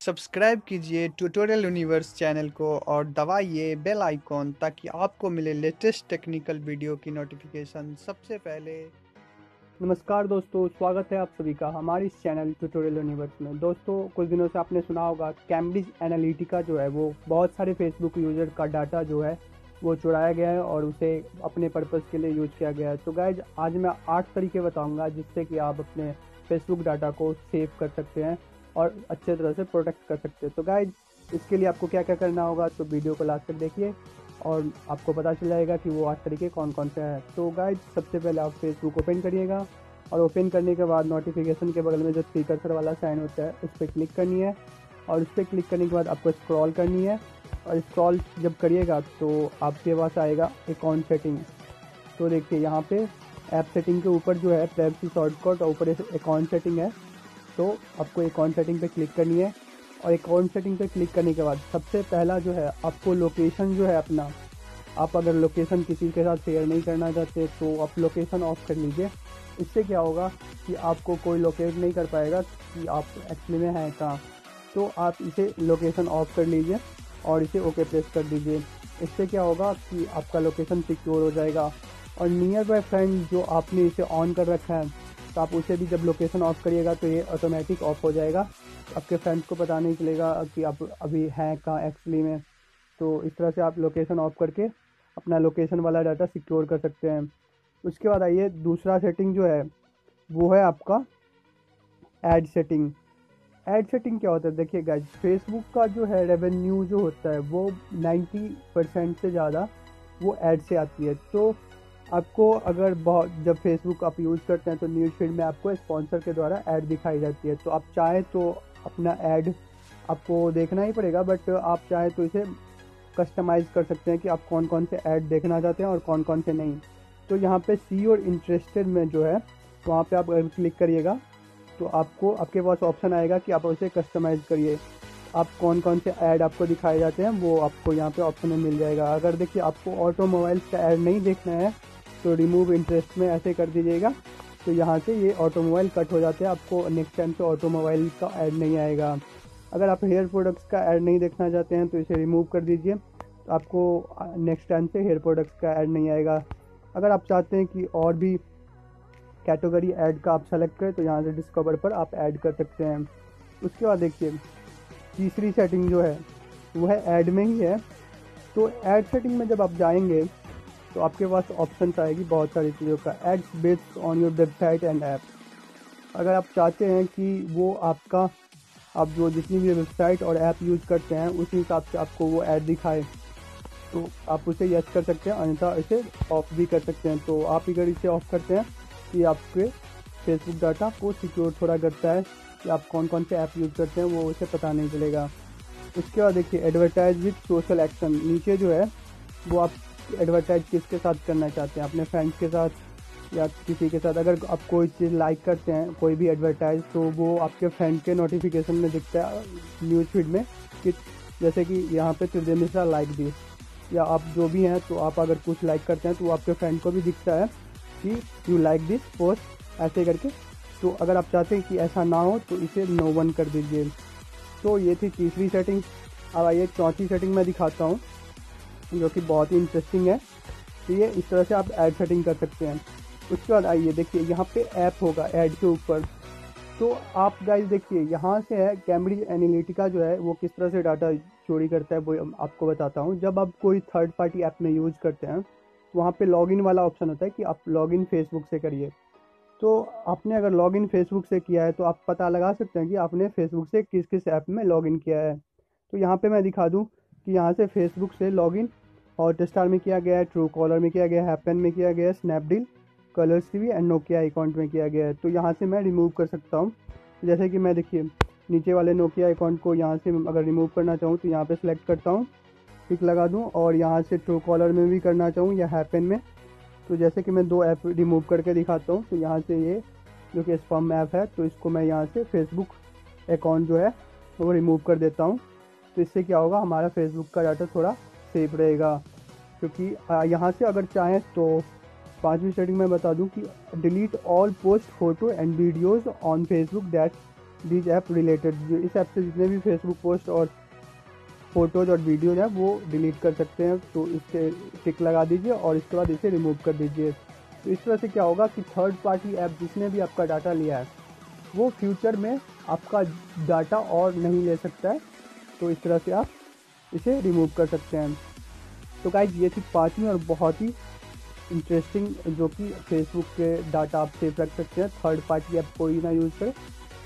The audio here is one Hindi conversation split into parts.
सब्सक्राइब कीजिए ट्यूटोरियल यूनिवर्स चैनल को और दबाइए बेल आइकॉन ताकि आपको मिले लेटेस्ट टेक्निकल वीडियो की नोटिफिकेशन सबसे पहले। नमस्कार दोस्तों, स्वागत है आप सभी का हमारे इस चैनल ट्यूटोरियल यूनिवर्स में। दोस्तों, कुछ दिनों से आपने सुना होगा कैम्ब्रिज एनालिटिका जो है वो बहुत सारे फेसबुक यूजर का डाटा जो है वो चुराया गया है और उसे अपने पर्पज़ के लिए यूज किया गया है। तो गाइज, आज मैं 8 तरीके बताऊंगा जिससे कि आप अपने फेसबुक डाटा को सेव कर सकते हैं और अच्छे तरह से प्रोटेक्ट कर सकते हैं। तो गाइज, इसके लिए आपको क्या क्या करना होगा, तो वीडियो को लास्ट तक देखिए और आपको पता चल जाएगा कि वो 8 तरीके कौन कौन से हैं। तो गाइज, सबसे पहले आप फेसबुक ओपन करिएगा और ओपन करने के बाद नोटिफिकेशन के बगल में जो थ्री कर्सर वाला साइन होता है उस पर क्लिक करनी है और उस पर क्लिक करने के बाद आपको स्क्रॉल करनी है और स्क्रॉल जब करिएगा तो आपके पास आएगा अकाउंट सेटिंग। तो देखिए यहाँ पे ऐप सेटिंग के ऊपर जो है प्राइवेसी शॉर्टकट और ऊपर अकाउंट सेटिंग है। तो आपको अकाउंट सेटिंग पे क्लिक करनी है और अकाउंट सेटिंग पे क्लिक करने के बाद सबसे पहला जो है आपको लोकेशन जो है अपना, आप अगर लोकेशन किसी के साथ शेयर नहीं करना चाहते तो आप लोकेशन ऑफ कर लीजिए। इससे क्या होगा कि आपको कोई लोकेट नहीं कर पाएगा कि आप एक्चुअली में हैं कहाँ। तो आप इसे लोकेशन ऑफ कर लीजिए और इसे ओके प्रेस कर दीजिए। इससे क्या होगा कि आपका लोकेशन सिक्योर हो जाएगा। और नियर बाय फ्रेंड जो आपने इसे ऑन कर रखा है तो आप उसे भी जब लोकेशन ऑफ करिएगा तो ये ऑटोमेटिक ऑफ हो जाएगा। आपके फ्रेंड्स को पता नहीं चलेगा कि आप अभी हैं कहाँ एक्चुअली में। तो इस तरह से आप लोकेशन ऑफ करके अपना लोकेशन वाला डाटा सिक्योर कर सकते हैं। उसके बाद आइए दूसरा सेटिंग जो है वो है आपका ऐड सेटिंग। ऐड सेटिंग क्या होता है, देखिए गाइज, फेसबुक का जो है रेवेन्यू जो होता है वो 90% से ज़्यादा वो ऐड से आती है। तो आपको अगर बहुत जब फेसबुक आप यूज़ करते हैं तो न्यूज़ फीड में आपको स्पॉन्सर के द्वारा ऐड दिखाई जाती है। तो आप चाहें तो अपना ऐड आपको देखना ही पड़ेगा, बट आप चाहें तो इसे कस्टमाइज़ कर सकते हैं कि आप कौन कौन से ऐड देखना चाहते हैं और कौन कौन से नहीं। तो यहाँ पे सी और इंटरेस्टेड में जो है वहाँ पे आप अगर क्लिक करिएगा तो आपको आपके पास ऑप्शन आएगा कि आप उसे कस्टमाइज़ करिए। आप कौन कौन से ऐड आपको दिखाए जाते हैं वो आपको यहाँ पे ऑप्शन में मिल जाएगा। अगर देखिए आपको ऑटोमोबाइल्स का ऐड नहीं देखना है तो रिमूव इंटरेस्ट में ऐसे कर दीजिएगा। तो यहाँ से ये ऑटोमोबाइल कट हो जाते हैं, आपको नेक्स्ट टाइम से ऑटोमोबाइल का ऐड नहीं आएगा। अगर आप हेयर प्रोडक्ट्स का ऐड नहीं देखना चाहते हैं तो इसे रिमूव कर दीजिए, तो आपको नेक्स्ट टाइम से हेयर प्रोडक्ट्स का ऐड नहीं आएगा। अगर आप चाहते हैं कि और भी कैटेगरी ऐड का आप सेलेक्ट करें तो यहाँ से डिस्कवर पर आप ऐड कर सकते हैं। उसके बाद देखिए तीसरी सेटिंग जो है वो है ऐड में ही है। तो ऐड सेटिंग में जब आप जाएंगे तो आपके पास ऑप्शन आएगी बहुत सारी चीज़ों का, ads based on your website and app. अगर आप चाहते हैं कि वो आपका आप जो जितनी भी वेबसाइट और ऐप यूज़ करते हैं उसी हिसाब से आपको वो ऐड दिखाए तो आप उसे यस कर सकते हैं, अन्यथा इसे ऑफ भी कर सकते हैं। तो आप अगर इसे ऑफ करते हैं तो ये आपके फेसबुक डाटा को सिक्योर थोड़ा करता है कि आप कौन कौन से ऐप यूज़ करते हैं वो उसे पता नहीं चलेगा। उसके बाद देखिए एडवर्टाइज विथ सोशल एक्शन, नीचे जो है वो आप एडवर्टाइज किसके साथ करना चाहते हैं, अपने फ्रेंड्स के साथ या किसी के साथ। अगर आप कोई चीज़ लाइक करते हैं कोई भी एडवर्टाइज तो वो आपके फ्रेंड के नोटिफिकेशन में दिखता है न्यूज़ फीड में कि जैसे कि यहाँ पे त्रिदेव मिश्रा लाइक दिस, या आप जो भी हैं तो आप अगर कुछ लाइक करते हैं तो आपके फ्रेंड को भी दिखता है कि यू लाइक दिस पोस्ट ऐसे करके। तो अगर आप चाहते हैं कि ऐसा ना हो तो इसे नो वन कर दीजिए। तो ये थी तीसरी सेटिंग। अब आइए चौथी सेटिंग मैं दिखाता हूँ जो कि बहुत ही इंटरेस्टिंग है। तो ये इस तरह से आप ऐड सेटिंग कर सकते हैं। उसके बाद आइए देखिए यहाँ पे ऐप होगा ऐड के ऊपर। तो आप गाइस देखिए यहाँ से है कैम्ब्रिज एनालिटिका जो है वो किस तरह से डाटा चोरी करता है वो आपको बताता हूँ। जब आप कोई थर्ड पार्टी ऐप में यूज़ करते हैं वहाँ पे लॉगिन वाला ऑप्शन होता है कि आप लॉगिन फेसबुक से करिए। तो आपने अगर लॉगिन फेसबुक से किया है तो आप पता लगा सकते हैं कि आपने फेसबुक से किस किस ऐप में लॉगिन किया है। तो यहाँ पे मैं दिखा दूँ कि यहाँ से फेसबुक से लॉगिन हॉटस्टार में किया गया है, ट्रू कॉलर में किया गया है, हैपन में किया गया है, Snapdeal, Colors TV and Nokia account में किया गया है। तो यहाँ से मैं रिमूव कर सकता हूँ। जैसे कि मैं देखिए नीचे वाले नोकिया अकाउंट को यहाँ से अगर रिमूव करना चाहूँ तो यहाँ पे सिलेक्ट करता हूँ, टिक लगा दूँ, और यहाँ से ट्रू कॉलर में भी करना चाहूँ या हैपन में। तो जैसे कि मैं 2 ऐप रिमूव करके दिखाता हूँ। तो यहाँ से ये जो कि स्पैम ऐप है तो इसको मैं यहाँ से फेसबुक अकाउंट जो है वो रिमूव कर देता हूँ। तो इससे क्या होगा, हमारा फेसबुक का डाटा थोड़ा सेफ रहेगा। क्योंकि यहाँ से अगर चाहें तो 5वीं सेटिंग में बता दूं कि delete all post photo and videos on Facebook that this app related, जो इस ऐप से जितने भी फेसबुक पोस्ट और फोटोज़ और वीडियोज हैं वो डिलीट कर सकते हैं। तो इससे टिक लगा दीजिए और इसके बाद इसे रिमूव कर दीजिए। तो इस तरह से क्या होगा कि थर्ड पार्टी ऐप जिसने भी आपका डाटा लिया है वो फ्यूचर में आपका डाटा और नहीं ले सकता है। तो इस तरह से आप इसे रिमूव कर सकते हैं। तो गाइज ये थी पांचवी और बहुत ही इंटरेस्टिंग, जो कि फेसबुक के डाटा आप सेव रख सकते हैं, थर्ड पार्टी ऐप कोई ना यूज़ करे।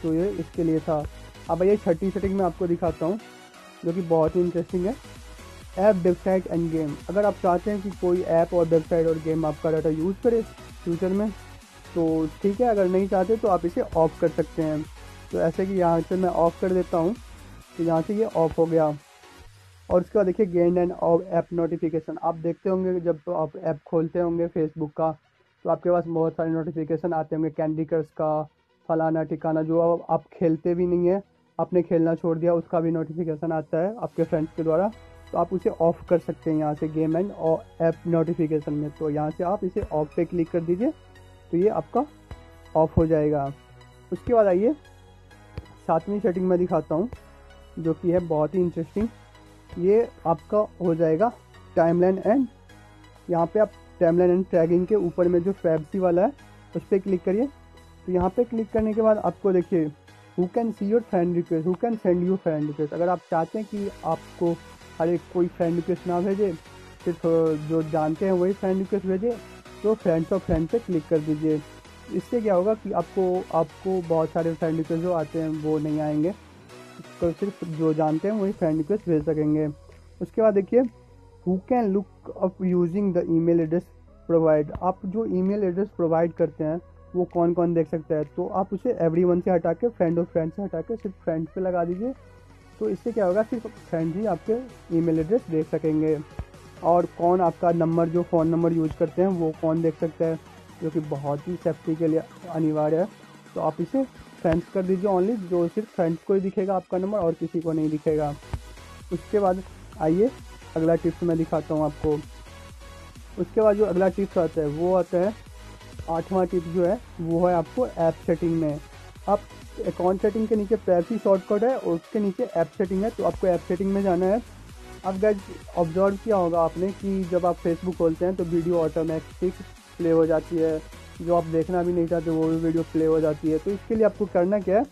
तो ये इसके लिए था। अब ये छठी सेटिंग मैं आपको दिखाता हूँ जो कि बहुत ही इंटरेस्टिंग है। App, website end game. अगर आप चाहते हैं कि कोई ऐप और वेबसाइट और गेम आपका डाटा यूज़ करे फ्यूचर में तो ठीक है, अगर नहीं चाहते तो आप इसे ऑफ कर सकते हैं। तो ऐसे कि यहाँ से मैं ऑफ़ कर देता हूँ, तो यहाँ से ये ऑफ हो गया। और उसके बाद देखिए गेन एंड ऐप नोटिफिकेशन। आप देखते होंगे जब आप ऐप खोलते होंगे फेसबुक का तो आपके पास बहुत सारे नोटिफिकेशन आते होंगे, कैंडी क्रश का, फलाना ठिकाना, जो आप खेलते भी नहीं है, आपने खेलना छोड़ दिया, उसका भी नोटिफिकेशन आता है आपके फ्रेंड्स के द्वारा। तो आप उसे ऑफ़ कर सकते हैं यहाँ से गेम एंड ऐप नोटिफिकेशन में। तो यहाँ से आप इसे ऑफ पे क्लिक कर दीजिए तो ये आपका ऑफ हो जाएगा। उसके बाद आइए सातवीं सेटिंग में दिखाता हूँ जो कि है बहुत ही इंटरेस्टिंग। ये आपका हो जाएगा टाइमलाइन एंड, यहाँ पे आप टाइमलाइन एंड ट्रैकिंग के ऊपर में जो प्राइवेसी वाला है उस पर क्लिक करिए। तो यहाँ पे क्लिक करने के बाद आपको देखिए who can see your friend request, who can send you friend request. अगर आप चाहते हैं कि आपको हर एक कोई फ्रेंड रिक्वेस्ट ना भेजे, सिर्फ जो जानते हैं वही फ्रेंड रिक्वेस्ट भेजे, तो फ्रेंड्स ऑफ फ्रेंड पे क्लिक कर दीजिए। इससे क्या होगा कि आपको बहुत सारे फ्रेंड रिक्वेस्ट जो आते हैं वो नहीं आएंगे, तो सिर्फ जो जानते हैं वही फ्रेंड रिक्वेस्ट भेज सकेंगे। उसके बाद देखिए who can look up using the email address provide. आप जो ईमेल एड्रेस प्रोवाइड करते हैं वो कौन कौन देख सकता है, तो आप उसे एवरीवन से हटा के, फ्रेंड ऑफ फ्रेंड से हटा के सिर्फ फ्रेंड्स पे लगा दीजिए। तो इससे क्या होगा, सिर्फ फ्रेंड्स ही आपके ईमेल एड्रेस देख सकेंगे। और कौन आपका नंबर, जो फ़ोन नंबर यूज़ करते हैं वो कौन देख सकता है, जो कि बहुत ही सेफ्टी के लिए अनिवार्य है। तो आप इसे फ्रेंड्स कर दीजिए ओनली, जो सिर्फ फ्रेंड्स को ही दिखेगा आपका नंबर और किसी को नहीं दिखेगा। उसके बाद आइए अगला टिप्स मैं दिखाता हूँ आपको। उसके बाद जो अगला टिप्स आता है वो आता है, आठवां टिप्स जो है वो है आपको ऐप सेटिंग में। आप अकाउंट सेटिंग के नीचे प्राइवेसी शॉर्टकट है और उसके नीचे ऐप सेटिंग है, तो आपको ऐप सेटिंग में जाना है। अब गाइस ऑब्जर्व किया होगा आपने कि जब आप फेसबुक खोलते हैं तो वीडियो ऑटोमेटिक प्ले हो जाती है, जो आप देखना भी नहीं चाहते वो भी वीडियो प्ले हो जाती है। तो इसके लिए आपको करना क्या है,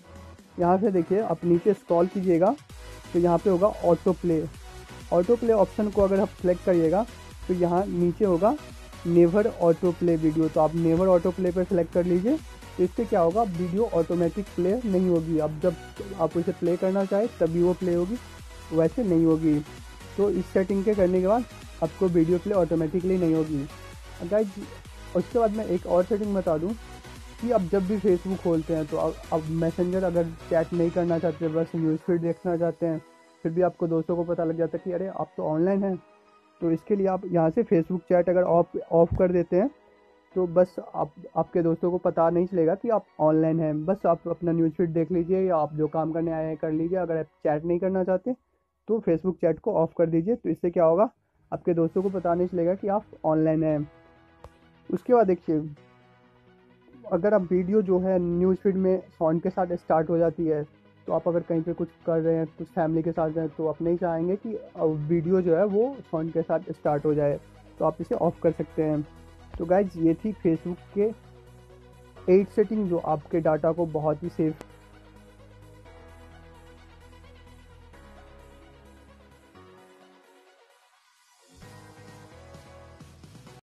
यहाँ से देखिए आप नीचे स्क्रॉल कीजिएगा तो यहाँ पे होगा auto play. Auto play option को अगर आप सेलेक्ट करिएगा तो यहाँ नीचे होगा नेवर ऑटो प्ले वीडियो, तो आप नेवर ऑटो प्ले पर सेलेक्ट कर लीजिए। तो इससे क्या होगा, वीडियो ऑटोमेटिक प्ले नहीं होगी। अब जब आप इसे प्ले करना चाहे तभी वो प्ले होगी, वैसे नहीं होगी। तो इस सेटिंग के करने के बाद आपको वीडियो प्ले ऑटोमेटिकली नहीं होगी। गाइस उसके बाद मैं एक और सेटिंग बता दूं कि अब जब भी फेसबुक खोलते हैं तो अब मैसेंजर अगर चैट नहीं करना चाहते, बस न्यूज़ फीड देखना चाहते हैं, फिर भी आपको दोस्तों को पता लग जाता है कि अरे आप तो ऑनलाइन हैं, तो इसके लिए आप यहाँ से फेसबुक चैट अगर ऑफ कर देते हैं तो बस आपके दोस्तों को पता नहीं चलेगा कि आप ऑनलाइन हैं। बस आप अपना न्यूज़ फीड देख लीजिए या आप जो काम करने आए हैं कर लीजिए। अगर आप चैट नहीं करना चाहते तो फेसबुक चैट को ऑफ़ कर दीजिए। तो इससे क्या होगा, आपके दोस्तों को पता नहीं चलेगा कि आप ऑनलाइन हैं। उसके बाद देखिए अगर आप वीडियो जो है न्यूज़ फीड में साउंड के साथ स्टार्ट हो जाती है, तो आप अगर कहीं पे कुछ कर रहे हैं, कुछ फैमिली के साथ हैं, तो आप नहीं चाहेंगे कि वीडियो जो है वो साउंड के साथ स्टार्ट हो जाए, तो आप इसे ऑफ़ कर सकते हैं। तो गाइज ये थी फेसबुक के 8 सेटिंग जो आपके डाटा को बहुत ही सेफ